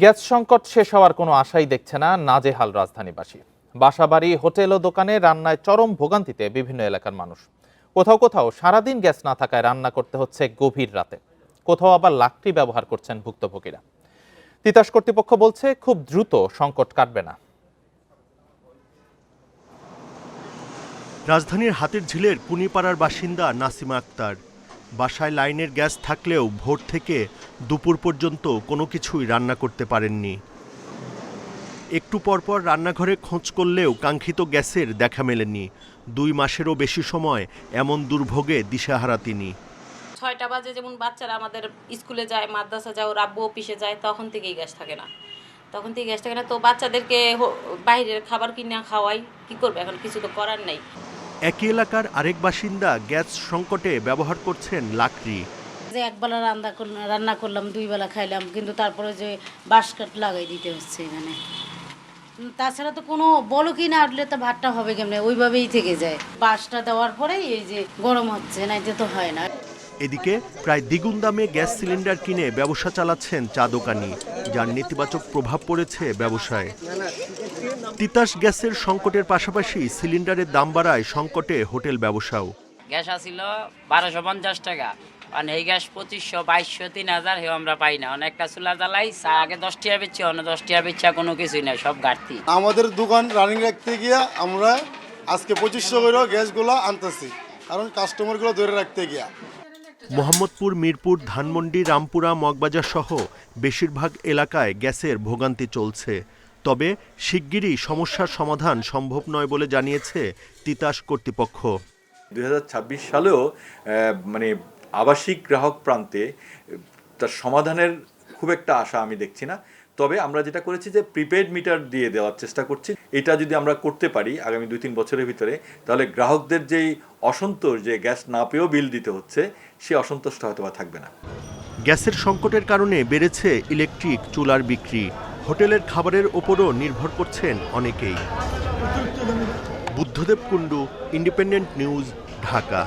Gas সংকট শেষ হওয়ার কোনো আশাই দেখছে না নাজেহাল রাজধানীবাসী। বাসাবাড়ি, হোটেল ও দোকানে রান্নায় চরম ভোগান্তিতে বিভিন্ন এলাকার মানুষ। কোথাও কোথাও সারাদিন গ্যাস না থাকায় রান্না করতে হচ্ছে গভীর রাতে, কোথাও আবার লাকড়ি ব্যবহার করছেন ভুক্তভোগীরা। তিতাস কর্তৃপক্ষ বলছে খুব দ্রুত সংকট কাটবে না। রাজধানীর হাতিরঝিলের কুনিপাড়ার বাসিন্দা নাসিমা আক্তার। বাসায় লাইনের গ্যাস থাকলেও ভোর থেকে দুপুর পর্যন্ত কোনো কিছুই রান্না করতে পারেননি। একটু পরপর রান্নাঘরে খোঁজ করলেও কাঙ্ক্ষিত গ্যাসের দেখা মেলেনি। 2 মাসেরও বেশি সময় এমন দুর্ভোগে দিশেহারা তিনি। 6টা বাজে যেমন বাচ্চারা আমাদের স্কুলে যায়, মাদ্রাসা যায়, ওর আব্বু অফিসে যায়, তখন থেকেই গ্যাস থাকে না। তো বাচ্চাদেরকে বাইরের খাবার কিনে খাওয়াই, কি করবে এখন, কিছু তো করার নাই। একই এলাকার আরেক বাসিন্দা গ্যাস সংকটে ব্যবহার করছেন লাকড়ি। যে একবেলা রান্না করলাম, 2 বেলা খাইলাম, কিন্তু তারপরে যে বাঁশ কাঠ লাগাই দিতে হচ্ছে এখানে। তাছাড়া তো কোনো বলকই না উঠলে তো ভাতটা হবে কেমনে, ওইভাবেই থেকে যায়। বাঁশটা দেওয়ার পরেই এই যে গরম হচ্ছে, নাইতে তো হয় না। এদিকে প্রায় দ্বিগুণ দামে গ্যাস সিলিন্ডার কিনে ব্যবসা চালাচ্ছেন চা দোকানি, যার নেতিবাচক প্রভাব পড়েছে ব্যবসায়। তিতাস গ্যাসের সংকটের পাশাপাশি সিলিন্ডারের দাম বাড়ায় সংকটে হোটেল ব্যবসাও। গ্যাস আসিল 1250 টাকা, মানে এই গ্যাস 2500, 2200, 3000 হেও আমরা পাই না। অনেকটা চুলা জ্বালাই, চা আগে 10 টাকা বেচছি, অন্য 10 টাকা বেচা কোনো কিছুই নাই, সব ঘাটতি। আমাদের দোকান রানিং রাখতে গিয়া আমরা আজকে 2500 করে গ্যাসগুলো আনতেছি, কারণ কাস্টমারগুলো ধরে রাখতে গিয়া। মোহাম্মদপুর, মিরপুর, ধানমন্ডি, রামপুরা, মগবাজার সহ বেশিরভাগ এলাকায় গ্যাসের ভোগান্তি চলছে। তবে শিগগিরই সমস্যার সমাধান সম্ভব নয় বলে জানিয়েছে তিতাস কর্তৃপক্ষ। 2026 সালেও মানে আবাসিক গ্রাহক প্রান্তে তার সমাধানের খুব একটা আশা আমি দেখছি না। তবে আমরা যেটা করেছি যে প্রিপেড মিটার দিয়ে দেওয়ার চেষ্টা করছি। এটা যদি আমরা করতে পারি আগামী 2-3 বছরের ভিতরে, তাহলে গ্রাহকদের যেই অসন্তোষ, যে গ্যাস না পেয়েও বিল দিতে হচ্ছে, সে অসন্তোষটা হয়তো বা থাকবে না। গ্যাসের সংকটের কারণে বেড়েছে ইলেকট্রিক চুলার বিক্রি। হোটেলের খাবারের ওপরও নির্ভর করছেন অনেকেই। Buddhadeb Kundu, independent news, Dhaka.